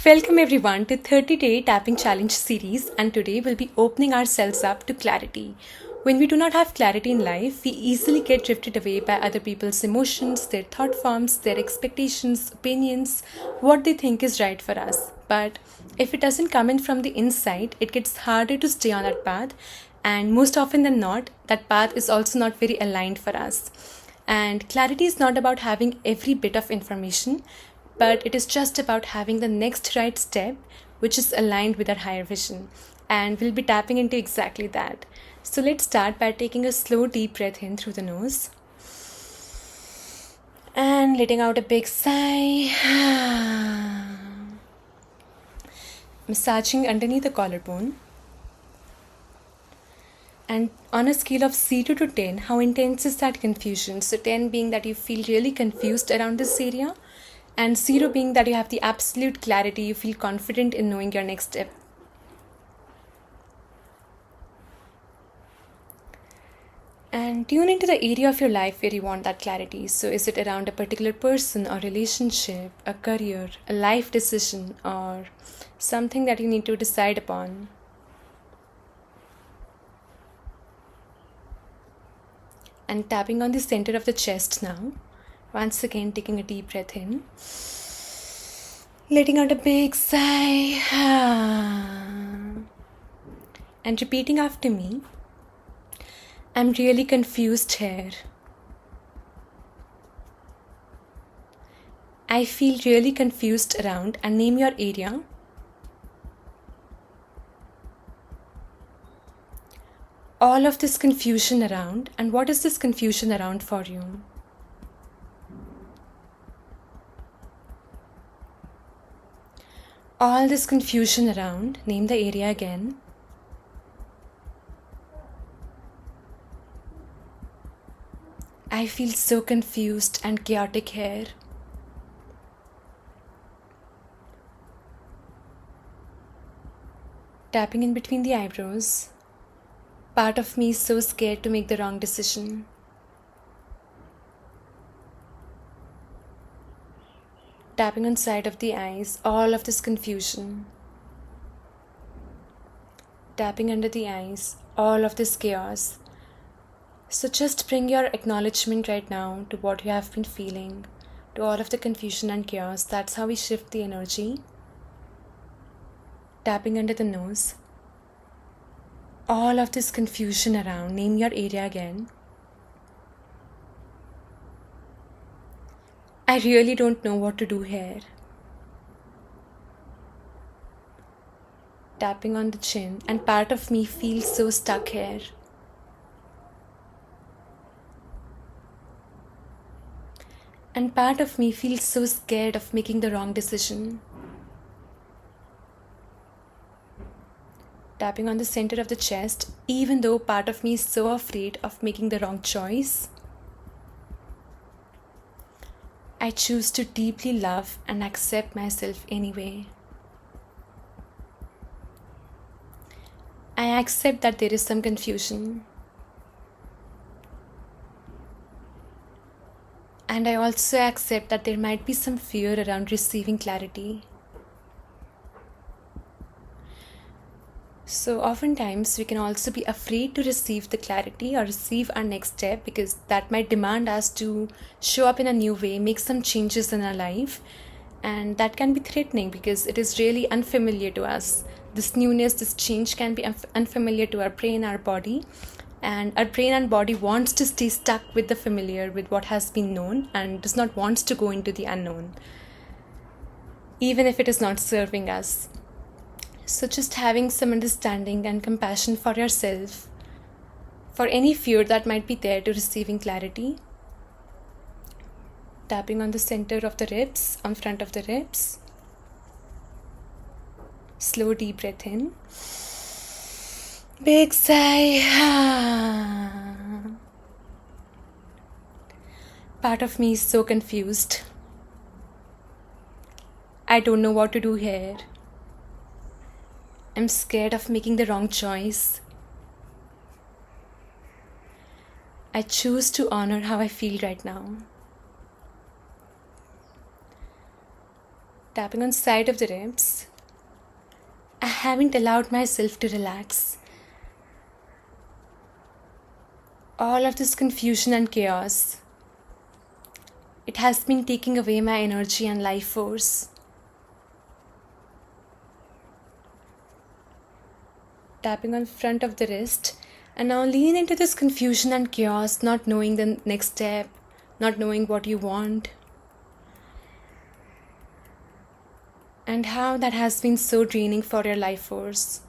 Welcome everyone to 30-day tapping challenge series, and today we'll be opening ourselves up to clarity. When we do not have clarity in life, we easily get drifted away by other people's emotions, their thought forms, their expectations, opinions, what they think is right for us. But if it doesn't come in from the inside, it gets harder to stay on that path, and most often than not, that path is also not very aligned for us. And clarity is not about having every bit of information, but it is just about having the next right step which is aligned with our higher vision. And we'll be tapping into exactly that. So let's start by taking a slow, deep breath in through the nose and letting out a big sigh. Massaging underneath the collarbone. And on a scale of 0 to 10, how intense is that confusion? So 10 being that you feel really confused around this area, and 0 being that you have the absolute clarity, you feel confident in knowing your next step. And tune into the area of your life where you want that clarity. So is it around a particular person or relationship, a career, a life decision, or something that you need to decide upon? And tapping on the center of the chest now. Once again, taking a deep breath in. Letting out a big sigh. And repeating after me. I'm really confused here. I feel really confused around, and name your area. All of this confusion around, and what is this confusion around for you? All this confusion around, name the area again. I feel so confused and chaotic here. Tapping in between the eyebrows. Part of me is so scared to make the wrong decision. Tapping on side of the eyes, all of this confusion. Tapping under the eyes, all of this chaos. So just bring your acknowledgement right now to what you have been feeling, to all of the confusion and chaos. That's how we shift the energy. Tapping under the nose. All of this confusion around, name your area again. I really don't know what to do here. Tapping on the chin, and part of me feels so stuck here. And part of me feels so scared of making the wrong decision. Tapping on the center of the chest, even though part of me is so afraid of making the wrong choice, I choose to deeply love and accept myself anyway. I accept that there is some confusion. And I also accept that there might be some fear around receiving clarity. So oftentimes we can also be afraid to receive the clarity or receive our next step, because that might demand us to show up in a new way, make some changes in our life. And that can be threatening because it is really unfamiliar to us. This newness, this change can be unfamiliar to our brain, our body. And our brain and body wants to stay stuck with the familiar, with what has been known, and does not want to go into the unknown, even if it is not serving us. So just having some understanding and compassion for yourself, for any fear that might be there to receiving clarity. Tapping on the center of the ribs, on front of the ribs. Slow deep breath in. Big sigh. Part of me is so confused. I don't know what to do here. I'm scared of making the wrong choice. I choose to honor how I feel right now. Tapping on side of the ribs. I haven't allowed myself to relax. All of this confusion and chaos, it has been taking away my energy and life force. Tapping on front of the wrist, and now lean into this confusion and chaos, not knowing the next step, not knowing what you want, and how that has been so draining for your life force.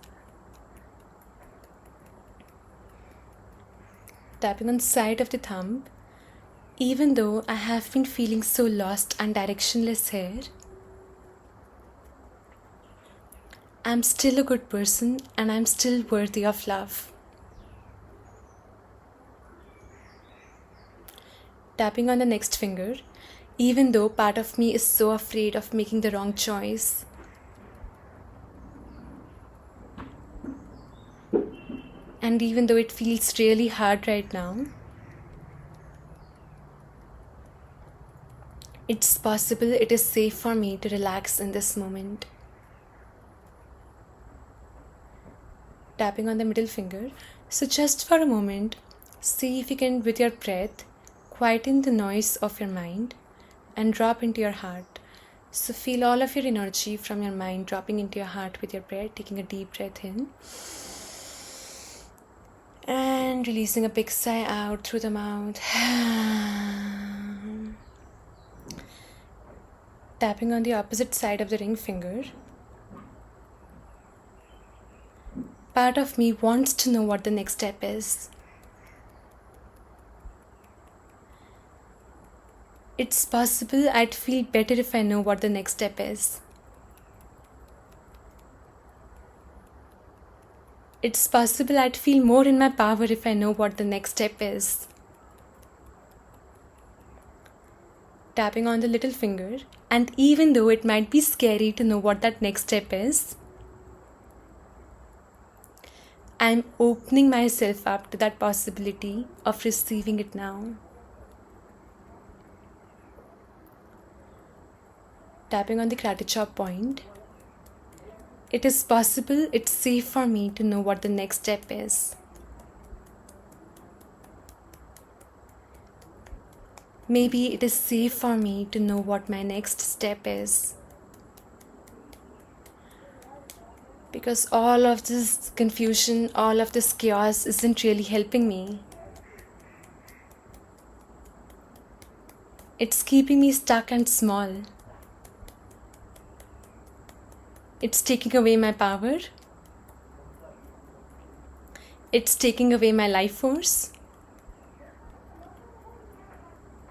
Tapping on side of the thumb. Even though I have been feeling so lost and directionless here, I'm still a good person and I'm still worthy of love. Tapping on the next finger. Even though part of me is so afraid of making the wrong choice, and even though it feels really hard right now, it's possible, it is safe for me to relax in this moment. Tapping on the middle finger. So just for a moment, see if you can, with your breath, quieten the noise of your mind and drop into your heart. So feel all of your energy from your mind dropping into your heart with your breath, taking a deep breath in and releasing a big sigh out through the mouth. Tapping on the opposite side of the ring finger. Part of me wants to know what the next step is. It's possible I'd feel better if I know what the next step is. It's possible I'd feel more in my power if I know what the next step is. Tapping on the little finger, and even though it might be scary to know what that next step is, I'm opening myself up to that possibility of receiving it now. Tapping on the karate chop point. It is possible, it's safe for me to know what the next step is. Maybe it is safe for me to know what my next step is. Because all of this confusion, all of this chaos isn't really helping me. It's keeping me stuck and small. It's taking away my power. It's taking away my life force.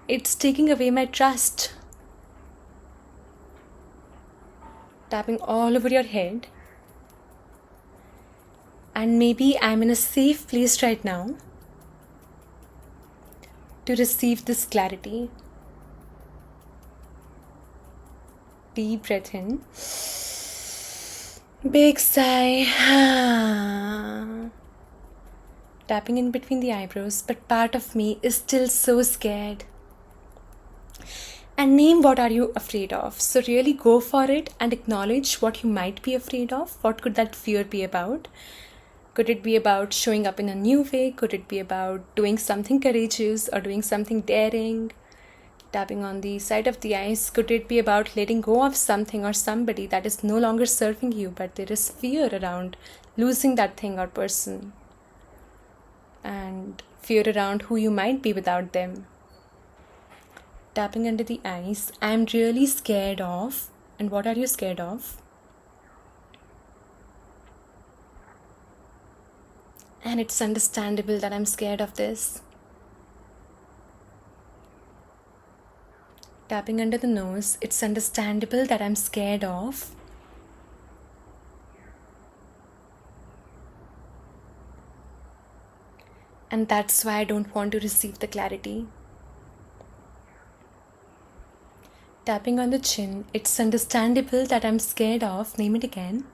It's taking away my trust. Tapping all over your head. And maybe I'm in a safe place right now to receive this clarity. Deep breath in. Big sigh. Tapping in between the eyebrows, but part of me is still so scared. And name what are you afraid of. So really go for it and acknowledge what you might be afraid of. What could that fear be about? Could it be about showing up in a new way? Could it be about doing something courageous or doing something daring? Tapping on the side of the eyes. Could it be about letting go of something or somebody that is no longer serving you, but there is fear around losing that thing or person? And fear around who you might be without them. Tapping under the eyes. I'm really scared of. And what are you scared of? And it's understandable that I'm scared of this. Tapping under the nose. It's understandable that I'm scared of. And that's why I don't want to receive the clarity. Tapping on the chin. It's understandable that I'm scared of. Name it again.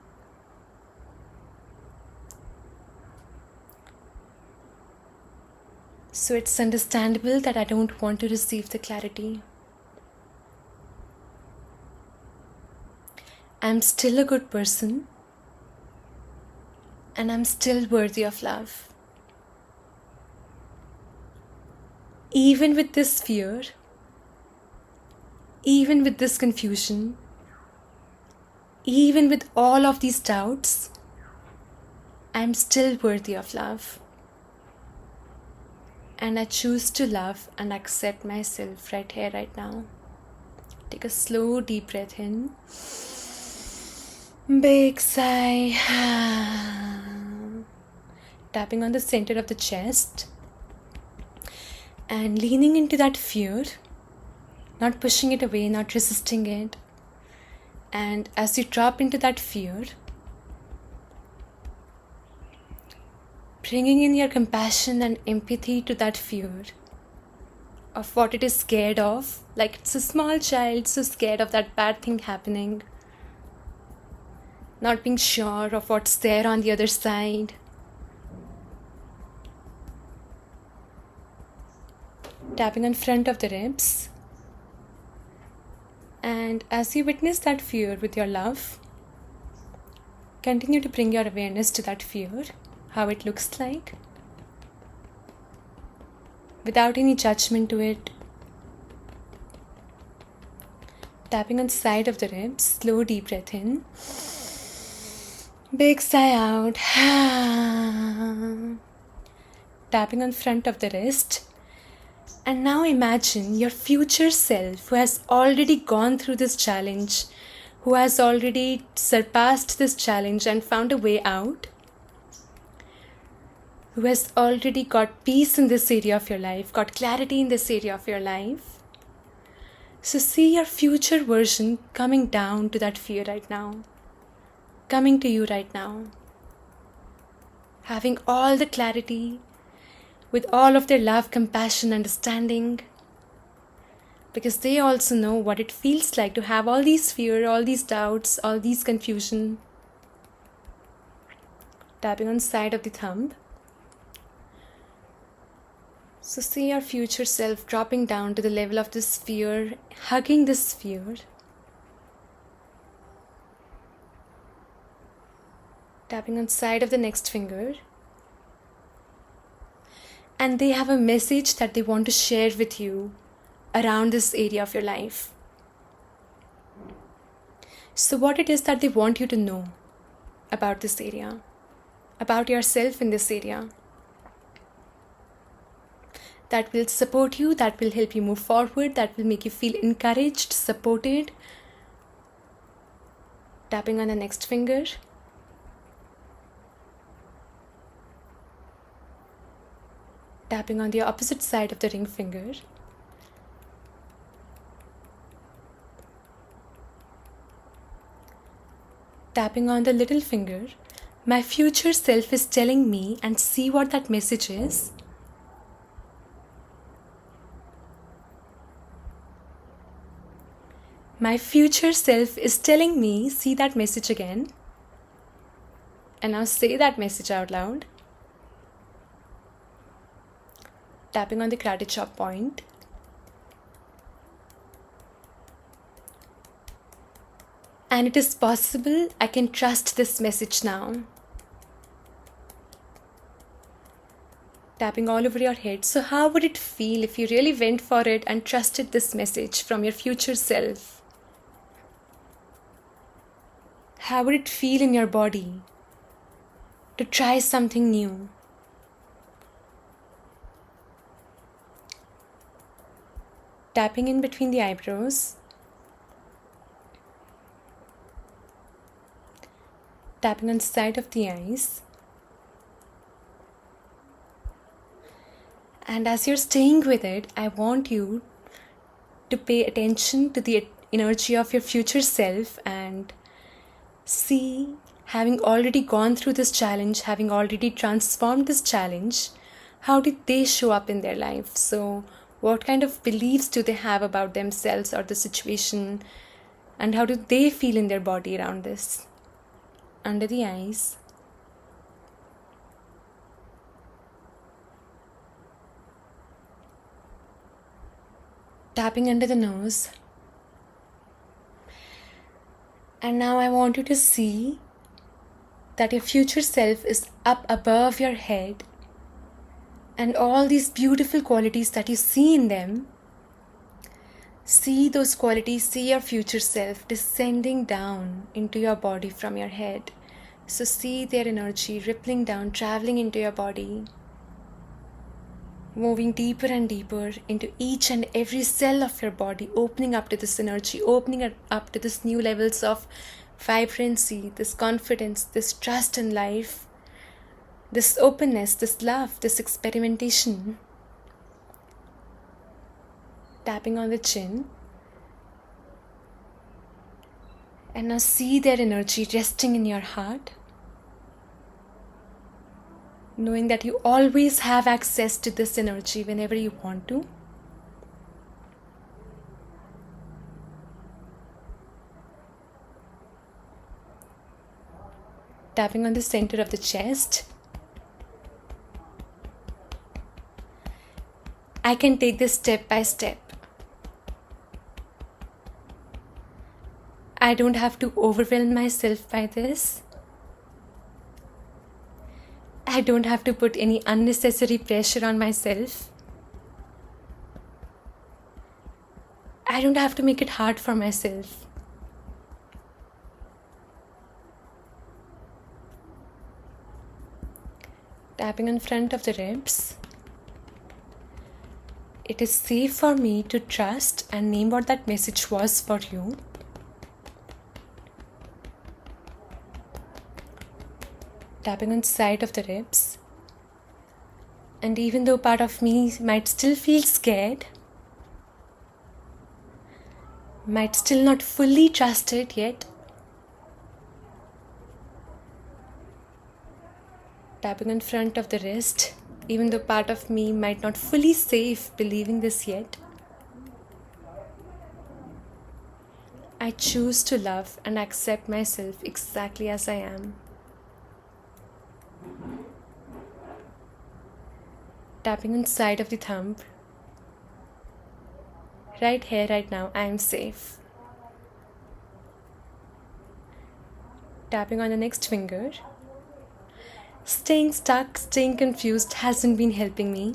So it's understandable that I don't want to receive the clarity. I'm still a good person and I'm still worthy of love. Even with this fear, even with this confusion, even with all of these doubts, I'm still worthy of love. And I choose to love and accept myself right here, right now. Take a slow, deep breath in. Big sigh. Tapping on the center of the chest. And leaning into that fear. Not pushing it away, not resisting it. And as you drop into that fear, bringing in your compassion and empathy to that fear of what it is scared of, like it's a small child so scared of that bad thing happening, not being sure of what's there on the other side. Tapping on front of the ribs. And as you witness that fear with your love, continue to bring your awareness to that fear, how it looks like, without any judgment to it. Tapping on the side of the ribs, slow deep breath in. Big sigh out. Tapping on front of the wrist. And now imagine your future self who has already gone through this challenge, who has already surpassed this challenge and found a way out, who has already got peace in this area of your life, got clarity in this area of your life. So see your future version coming down to that fear right now, coming to you right now, having all the clarity, with all of their love, compassion, understanding, because they also know what it feels like to have all these fear, all these doubts, all these confusion. Tapping on the side of the thumb. So see your future self dropping down to the level of this fear, hugging this fear. Tapping on the side of the next finger. And they have a message that they want to share with you around this area of your life. So what it is that they want you to know about this area, about yourself in this area, that will support you, that will help you move forward, that will make you feel encouraged, supported. Tapping on the next finger. Tapping on the opposite side of the ring finger. Tapping on the little finger. My future self is telling me, and see what that message is. My future self is telling me, see that message again. And now say that message out loud. Tapping on the karate chop point. And it is possible, I can trust this message now. Tapping all over your head. So how would it feel if you really went for it and trusted this message from your future self? How would it feel in your body to try something new? Tapping in between the eyebrows. Tapping on the side of the eyes. And as you're staying with it, I want you to pay attention to the energy of your future self and see, having already gone through this challenge, having already transformed this challenge, how did they show up in their life? So what kind of beliefs do they have about themselves or the situation? And how do they feel in their body around this? Under the eyes. Tapping under the nose. And now I want you to see that your future self is up above your head, and all these beautiful qualities that you see in them, see those qualities, see your future self descending down into your body from your head. So see their energy rippling down, traveling into your body, moving deeper and deeper into each and every cell of your body, opening up to this energy, opening it up to this new levels of vibrancy, this confidence, this trust in life, this openness, this love, this experimentation. Tapping on the chin. And now see their energy resting in your heart, knowing that you always have access to this energy whenever you want to. Tapping on the center of the chest. I can take this step by step. I don't have to overwhelm myself by this. I don't have to put any unnecessary pressure on myself. I don't have to make it hard for myself. Tapping in front of the ribs. It is safe for me to trust and name what that message was for you. Tapping on the side of the ribs. And even though part of me might still feel scared, might still not fully trust it yet, tapping in front of the wrist, even though part of me might not fully safe believing this yet, I choose to love and accept myself exactly as I am. Tapping inside of the thumb. Right here, right now, I am safe. Tapping on the next finger. Staying stuck, staying confused hasn't been helping me.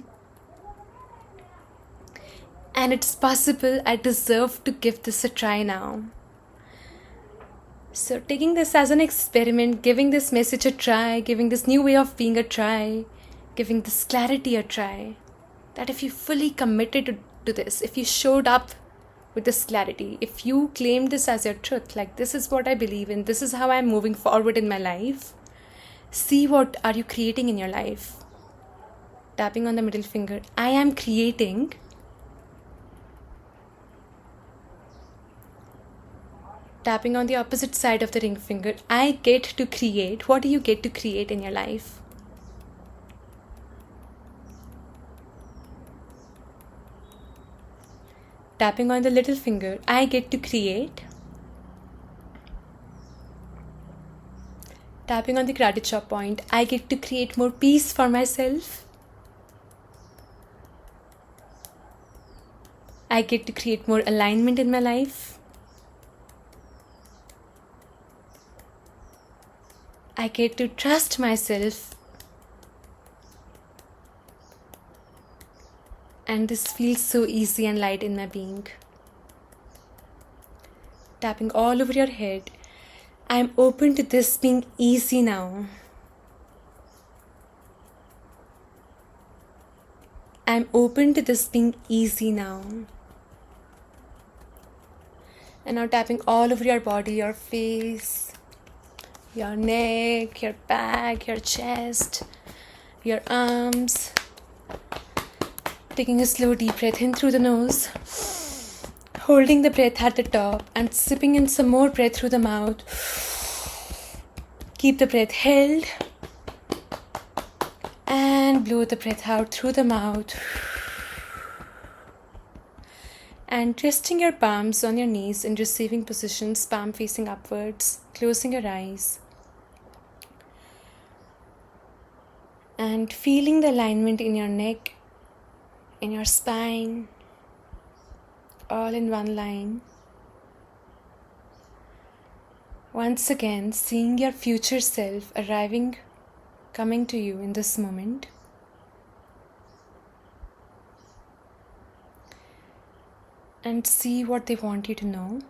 And it's possible I deserve to give this a try now. So taking this as an experiment, giving this message a try, giving this new way of being a try, giving this clarity a try, that if you fully committed to this, if you showed up with this clarity, if you claimed this as your truth, like this is what I believe in, this is how I'm moving forward in my life, see what are you creating in your life. Tapping on the middle finger, I am creating. Tapping on the opposite side of the ring finger, I get to create. What do you get to create in your life? Tapping on the little finger, I get to create. Tapping on the gratitude point, I get to create more peace for myself. I get to create more alignment in my life. I get to trust myself. And this feels so easy and light in my being. Tapping all over your head. I am open to this being easy now. I am open to this being easy now. And now tapping all over your body, your face, your neck, your back, your chest, your arms. Taking a slow deep breath in through the nose, holding the breath at the top and sipping in some more breath through the mouth. Keep the breath held and blow the breath out through the mouth. And resting your palms on your knees in receiving positions, palm facing upwards, closing your eyes. And feeling the alignment in your neck, in your spine, all in one line. Once again, seeing your future self arriving, coming to you in this moment. And see what they want you to know.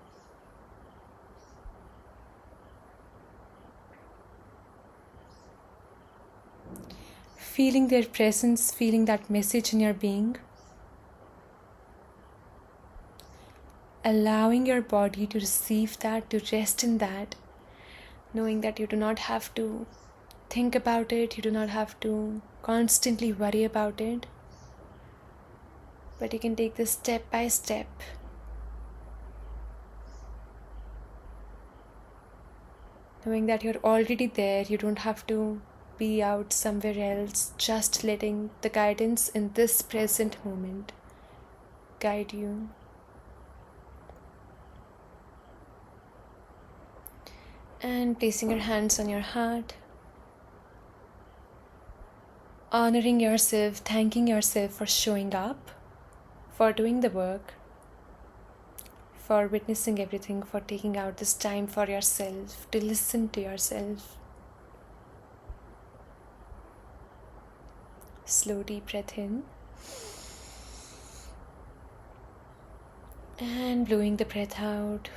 Feeling their presence, feeling that message in your being. Allowing your body to receive that, to rest in that, knowing that you do not have to think about it, you do not have to constantly worry about it, but you can take this step by step. Knowing that you're already there, you don't have to be out somewhere else, just letting the guidance in this present moment guide you. And placing your hands on your heart, honoring yourself, thanking yourself for showing up, for doing the work, for witnessing everything, for taking out this time for yourself, to listen to yourself. Slow deep breath in. And blowing the breath out.